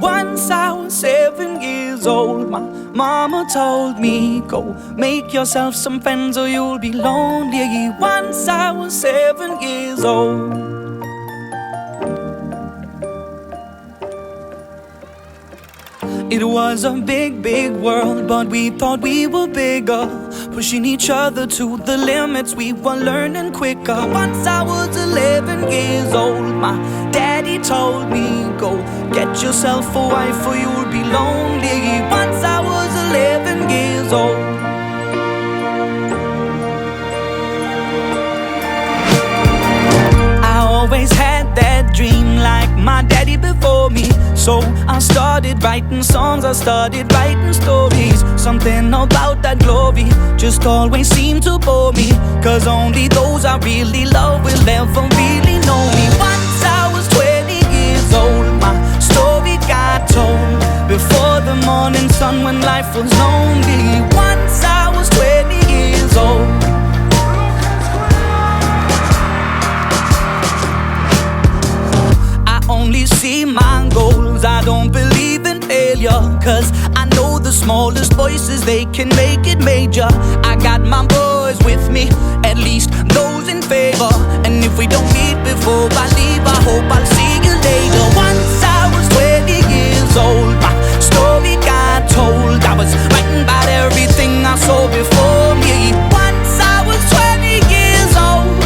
Once I was 7 years old, my mama told me, go make yourself some friends or you'll be lonely. Once I was 7 years old. It was a big, big world, but we thought we were bigger, pushing each other to the limits, we were learning quicker. Once I was 11 years old, my daddy told me, go get yourself a wife or you'll be lonely. Once I was 11 years old. I always had that dream like my daddy before me, so I started writing songs, I started writing stories. Something about that glory just always seemed to bore me, cause only those I really love will ever really know me. Once I was 20 years old, my story got told before the morning sun when life was lonely. Once I was 20 years old. Only see my goals, I don't believe in failure, cause I know the smallest voices, they can make it major. I got my boys with me, at least those in favor, and if we don't meet before I leave, I hope I'll see you later. Once I was 20 years old, my story got told. I was writing about everything I saw before me. Once I was 20 years old.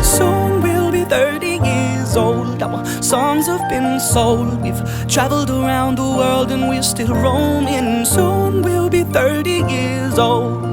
Soon we'll be 30 years old. Our songs have been sold. We've traveled around the world and we're still roaming. Soon we'll be 30 years old.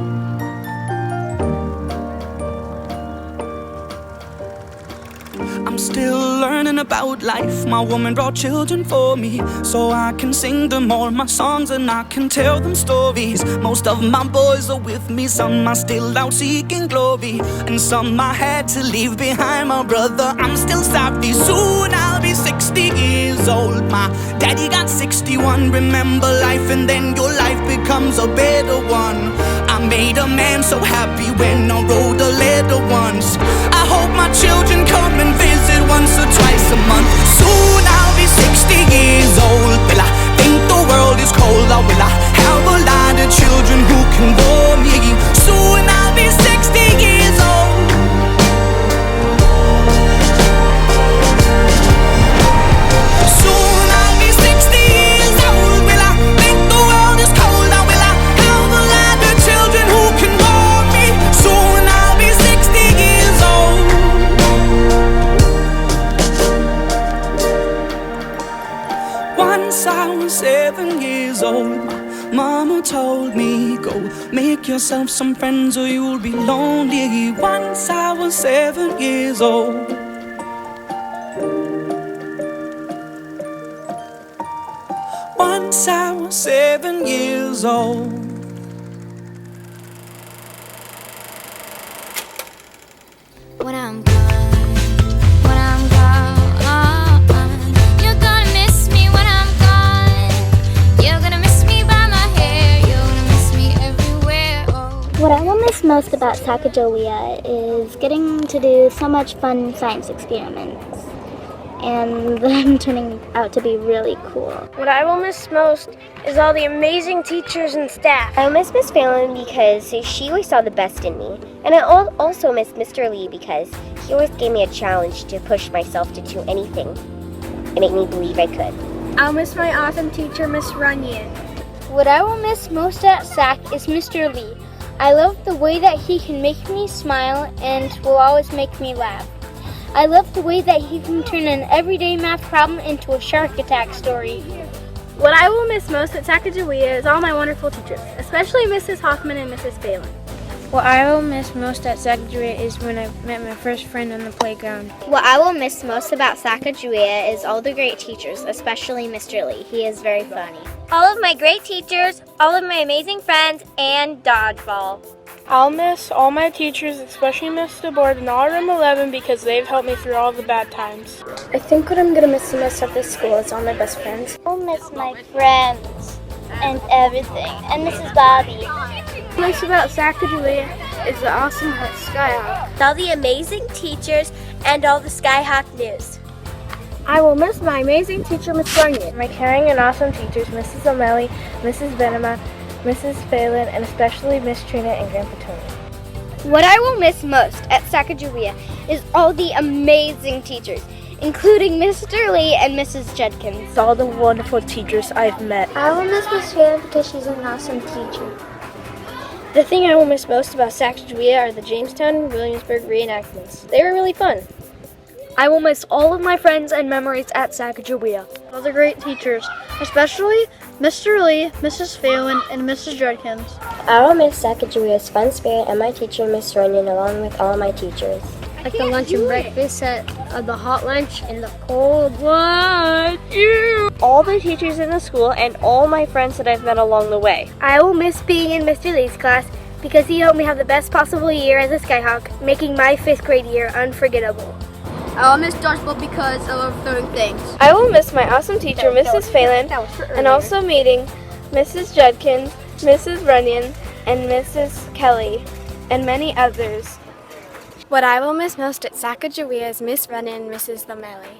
I'm still learning about life. My woman brought children for me, so I can sing them all my songs and I can tell them stories. Most of my boys are with me, some are still out seeking glory, and some I had to leave behind. My brother, I'm still sorry. Soon I'll be 60 years old. My daddy got 61. Remember life and then your life becomes a better one. I made a man so happy when I wrote a letter once. I hope my children come and visit once or twice a month. Soon I'll be 60 years old. Will I think the world is cold, or will I have a lot of children who can bore me? Soon I'll be 60 years old. Soon I'll be 60 years old. Will I think the world is cold, or will I have a lot of children who can bore me? Soon I'll be 60 years old. Once I was 7 years old, my mama told me, go make yourself some friends or you'll be lonely. Once I was 7 years old. Once I was 7 years old. When I'm gone, you're gonna miss me when I'm gone. You're gonna miss me by my hair, you're gonna miss me everywhere. Oh. What I will miss most about Sacajawea is getting to do so much fun science experiments and them turning out to be really cool. What I will miss most is all the amazing teachers and staff. I miss Miss Phelan because she always saw the best in me. And I also miss Mr. Lee because he always gave me a challenge to push myself to do anything and make me believe I could. I'll miss my awesome teacher, Miss Runyon. What I will miss most at SAC is Mr. Lee. I love the way that he can make me smile and will always make me laugh. I love the way that he can turn an everyday math problem into a shark attack story. What I will miss most at Sacajawea is all my wonderful teachers, especially Mrs. Hoffman and Mrs. Phelan. What I will miss most at Sacajawea is when I met my first friend on the playground. What I will miss most about Sacajawea is all the great teachers, especially Mr. Lee. He is very funny. All of my great teachers, all of my amazing friends, and dodgeball. I'll miss all my teachers, especially Miss DeBoard and all room 11 because they've helped me through all the bad times. I think what I'm going to miss the most at this school is all my best friends. I'll miss my friends and everything, and Mrs. Bobby. Most about Sacajawea is the awesome Skyhawk. All the amazing teachers and all the Skyhawk news. I will miss my amazing teacher, Miss Runyon. My caring and awesome teachers, Mrs. O'Malley, Mrs. Benema, Mrs. Phelan, and especially Miss Trina and Grandpa Tony. What I will miss most at Sacajawea is all the amazing teachers, including Mr. Lee and Mrs. Judkins. All the wonderful teachers I've met. I will miss Miss Phelan because she's an awesome teacher. The thing I will miss most about Sacajawea are the Jamestown and Williamsburg reenactments. They were really fun. I will miss all of my friends and memories at Sacajawea. All the great teachers, especially Mr. Lee, Mrs. Phelan, and Mrs. Judkins. I will miss Sacagawea's fun spirit and my teacher, Miss Runyon, along with all my teachers. Like the lunch and breakfast at the hot lunch and the cold lunch. All the teachers in the school and all my friends that I've met along the way. I will miss being in Mr. Lee's class because he helped me have the best possible year as a Skyhawk, making my 5th grade year unforgettable. I will miss dodgeball because I love throwing things. I will miss my awesome teacher, Mrs. Phelan, and also meeting Mrs. Judkins, Mrs. Runyon, and Mrs. Kelly, and many others. What I will miss most at Sacajawea is Miss Runyon and Mrs. O'Malley.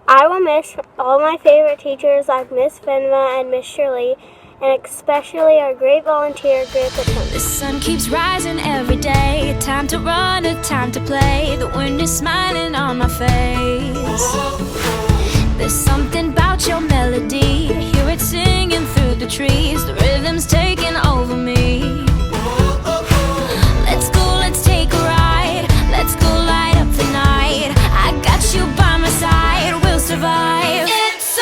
I will miss all my favorite teachers like Miss Fenma and Miss Shirley, and especially our great volunteer, Grandpa Tony. The sun keeps rising every day. Time to run, a time to play. The wind is smiling on my face. There's something about your melody. Hear it singing through the trees. The rhythm's taking over me. Let's go, let's take a ride. Let's go light up the night. I got you by my side. We'll survive. It's so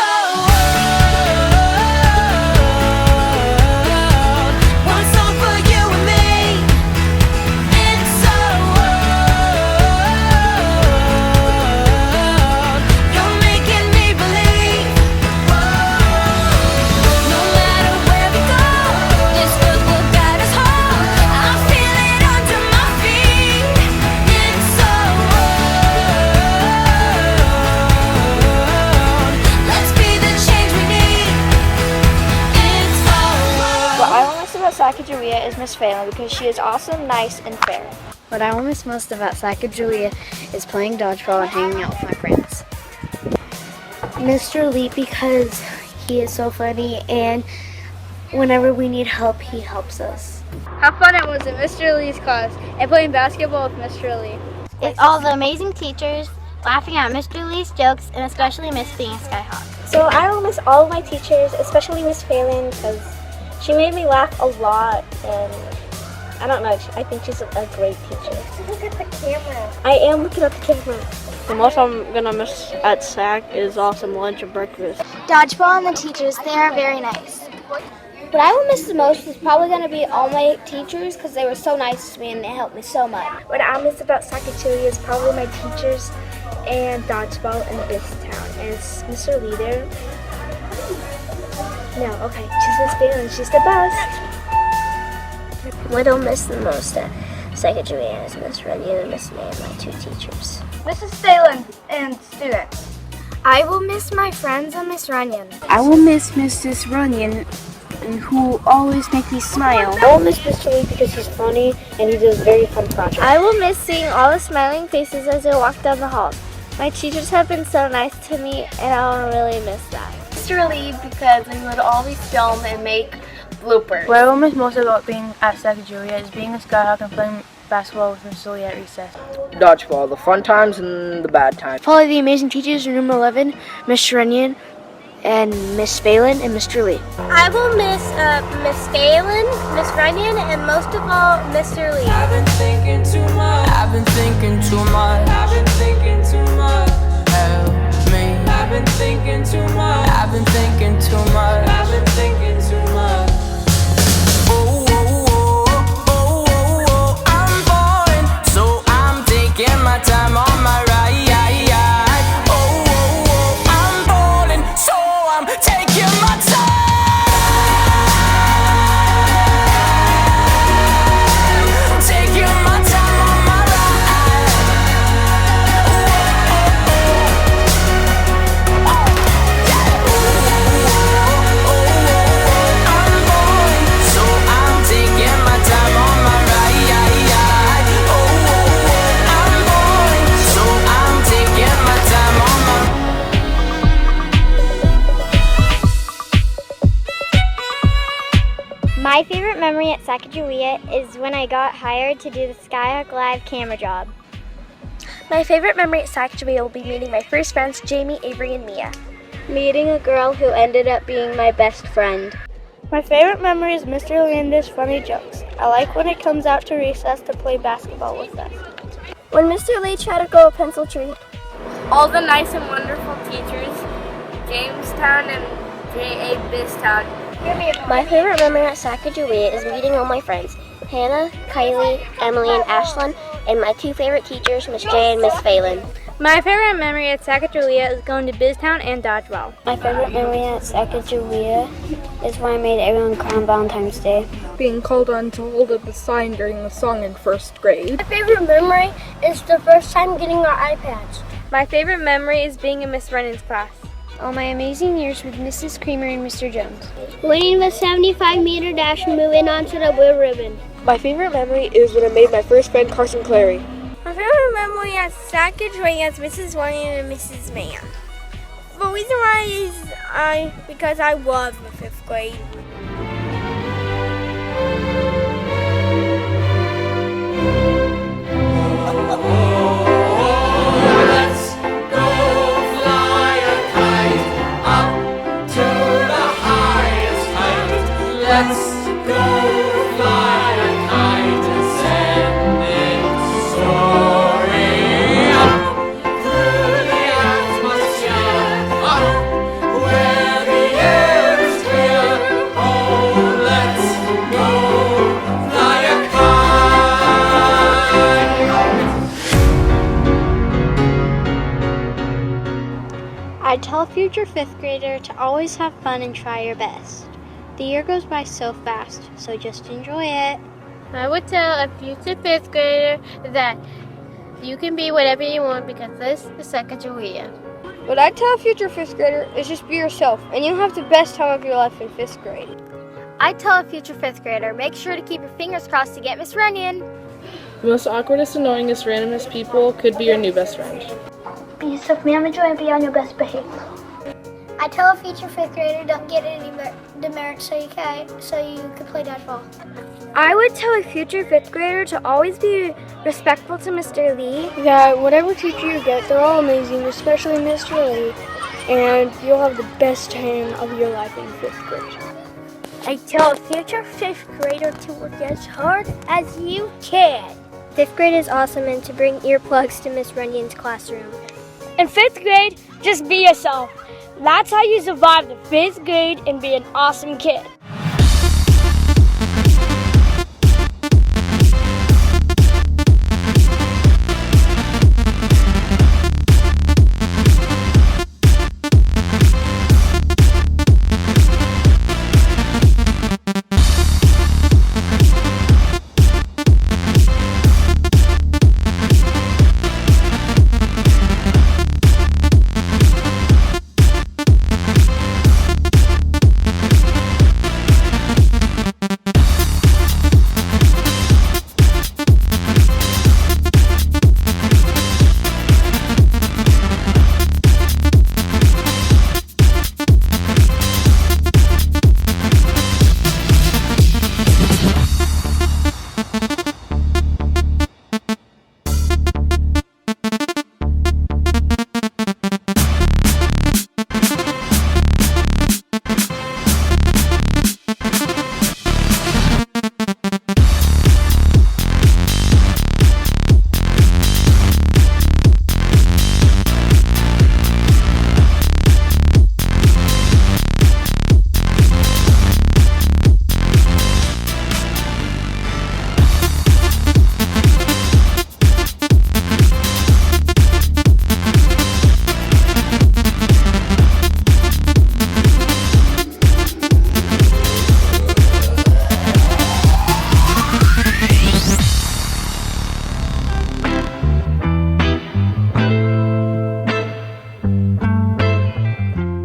Sacajawea is Miss Phelan because she is awesome, nice, and fair. What I will miss most about Sacajawea is playing dodgeball and hanging out with my friends. Mr. Lee because he is so funny and whenever we need help, he helps us. How fun it was in Mr. Lee's class and playing basketball with Mr. Lee. It's all the amazing teachers, laughing at Mr. Lee's jokes, and especially miss being a Skyhawk. So I will miss all of my teachers, especially Miss Phelan, because she made me laugh a lot, and I don't know, I think she's a great teacher. Look at the camera. I am looking at the camera. The most I'm gonna miss at SAC is awesome lunch and breakfast. Dodgeball and the teachers, they are very nice. What I will miss the most is probably going to be all my teachers because they were so nice to me and they helped me so much. What I miss about Sacajawea is probably my teachers and dodgeball in this town. And is Mr. Lee there? No, okay, she's Miss Phelan, she's the best. What I'll miss the most at Sacajawea is Miss Runyon and Miss May, my 2 teachers. Mrs. Phelan and students. I will miss my friends and Miss Runyon. I will miss Mrs. Runyon, who always make me smile. I will miss Mr. Lee because he's funny and he does very fun projects. I will miss seeing all the smiling faces as I walk down the halls. My teachers have been so nice to me and I'll really miss that. Mr. Lee because we would always film and make bloopers. What I will miss most about being at Sacajawea is being a Skyhawk and playing basketball with Miss Lee at recess. Dodgeball, the fun times and the bad times. Probably the amazing teachers in room 11, Miss Runyon and Miss Phelan and Mr. Lee. I will miss Miss Phelan, Miss Runyon, and most of all, Mr. Lee. I've been thinking too much. I've been thinking too much. I've been thinking too much. Help me. I've been thinking too much. I've been thinking too much. I've been thinking too much. Oh, oh, oh, oh, oh, oh, I'm falling, so I'm taking my time on my ride. Oh, oh, oh, I'm falling, so I'm taking my time. Taking my time on my ride. memory at Sacajawea is when I got hired to do the Skyhawk live camera job. My favorite memory at Sacajawea will be meeting my first friends, Jamie, Avery, and Mia. Meeting a girl who ended up being my best friend. My favorite memory is Mr. Linda's funny jokes. I like when it comes out to recess to play basketball with us. When Mr. Lee tried to grow a pencil tree. All the nice and wonderful teachers, Jamestown and J.A. Bistown. My favorite memory at Sacajawea is meeting all my friends, Hannah, Kylie, Emily, and Ashlyn, and my two favorite teachers, Miss J and Miss Phelan. My favorite memory at Sacajawea is going to Biztown and Dodgeball. My favorite memory at Sacajawea is when I made everyone cry on Valentine's Day. Being called on to hold up a sign during the song in first grade. My favorite memory is the first time getting our iPads. My favorite memory is being in Miss Brennan's class. All my amazing years with Mrs. Creamer and Mr. Jones. Winning the 75-meter dash and moving on to the blue ribbon. My favorite memory is when I made my first friend, Carson Clary. My favorite memory at Sacajawea is Mrs. William and Mrs. Mann. The reason why is because I love the 5th grade. I'd tell a future 5th grader to always have fun and try your best. The year goes by so fast, so just enjoy it. I would tell a future 5th grader that you can be whatever you want because this is Sacajawea. What I'd tell a future 5th grader is just be yourself, and you'll have the best time of your life in 5th grade. I'd tell a future 5th grader, make sure to keep your fingers crossed to get Miss Runyon. The most awkwardest, annoyingest, randomest people could be your new best friend. Be self-manager and be on your best behavior. I tell a future 5th grader don't get any demerits so you can play dodgeball. I would tell a future 5th grader to always be respectful to Mr. Lee. That whatever teacher you get, they're all amazing, especially Mr. Lee, and you'll have the best time of your life in 5th grade. I tell a future 5th grader to work as hard as you can. 5th grade is awesome and to bring earplugs to Miss Runyon's classroom. In 5th grade, just be yourself. That's how you survive the 5th grade and be an awesome kid.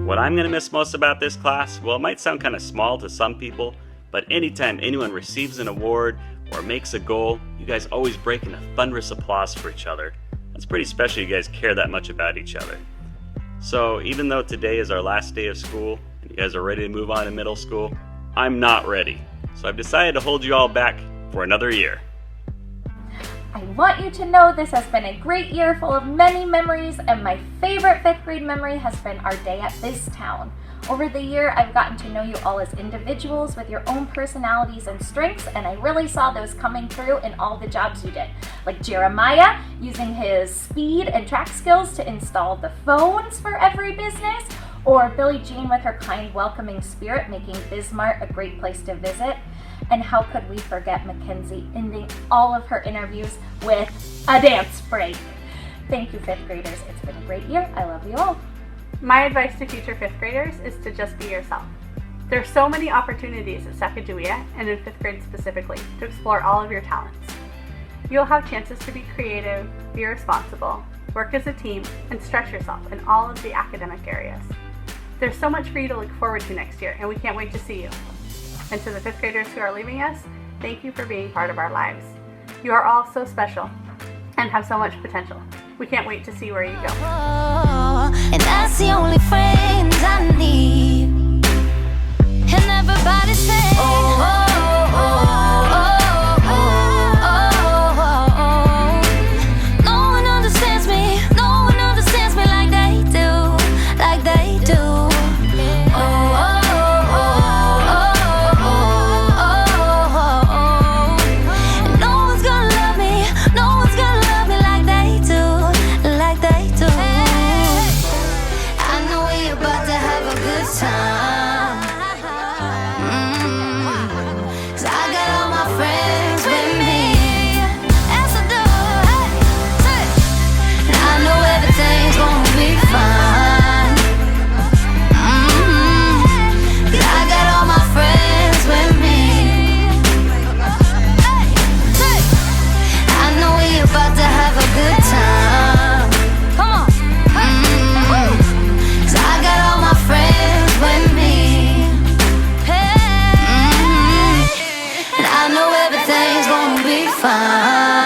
What I'm going to miss most about this class, well, it might sound kind of small to some people, but anytime anyone receives an award or makes a goal, you guys always break into thunderous applause for each other. That's pretty special you guys care that much about each other. So even though today is our last day of school and you guys are ready to move on to middle school, I'm not ready. so I've decided to hold you all back for another year. I want you to know this has been a great year full of many memories, and my favorite 5th grade memory has been our day at BizTown. Over the year, I've gotten to know you all as individuals with your own personalities and strengths, and I really saw those coming through in all the jobs you did. Like Jeremiah, using his speed and track skills to install the phones for every business, or Billie Jean with her kind, welcoming spirit, making Bismart a great place to visit. And how could we forget Mackenzie ending all of her interviews with a dance break? Thank you, 5th graders. It's been a great year. I love you all. My advice to future 5th graders is to just be yourself. There are so many opportunities at Sacajawea, and in 5th grade specifically, to explore all of your talents. You'll have chances to be creative, be responsible, work as a team, and stretch yourself in all of the academic areas. There's so much for you to look forward to next year, and we can't wait to see you. And to the 5th graders who are leaving us, thank you for being part of our lives. You are all so special and have so much potential. We can't wait to see where you go. And that's the only friends I need. And everybody say, oh, oh, oh, oh, oh, oh. No one understands me. No one understands me like they do. Like they do. Oh, oh. Everything's gonna be fine.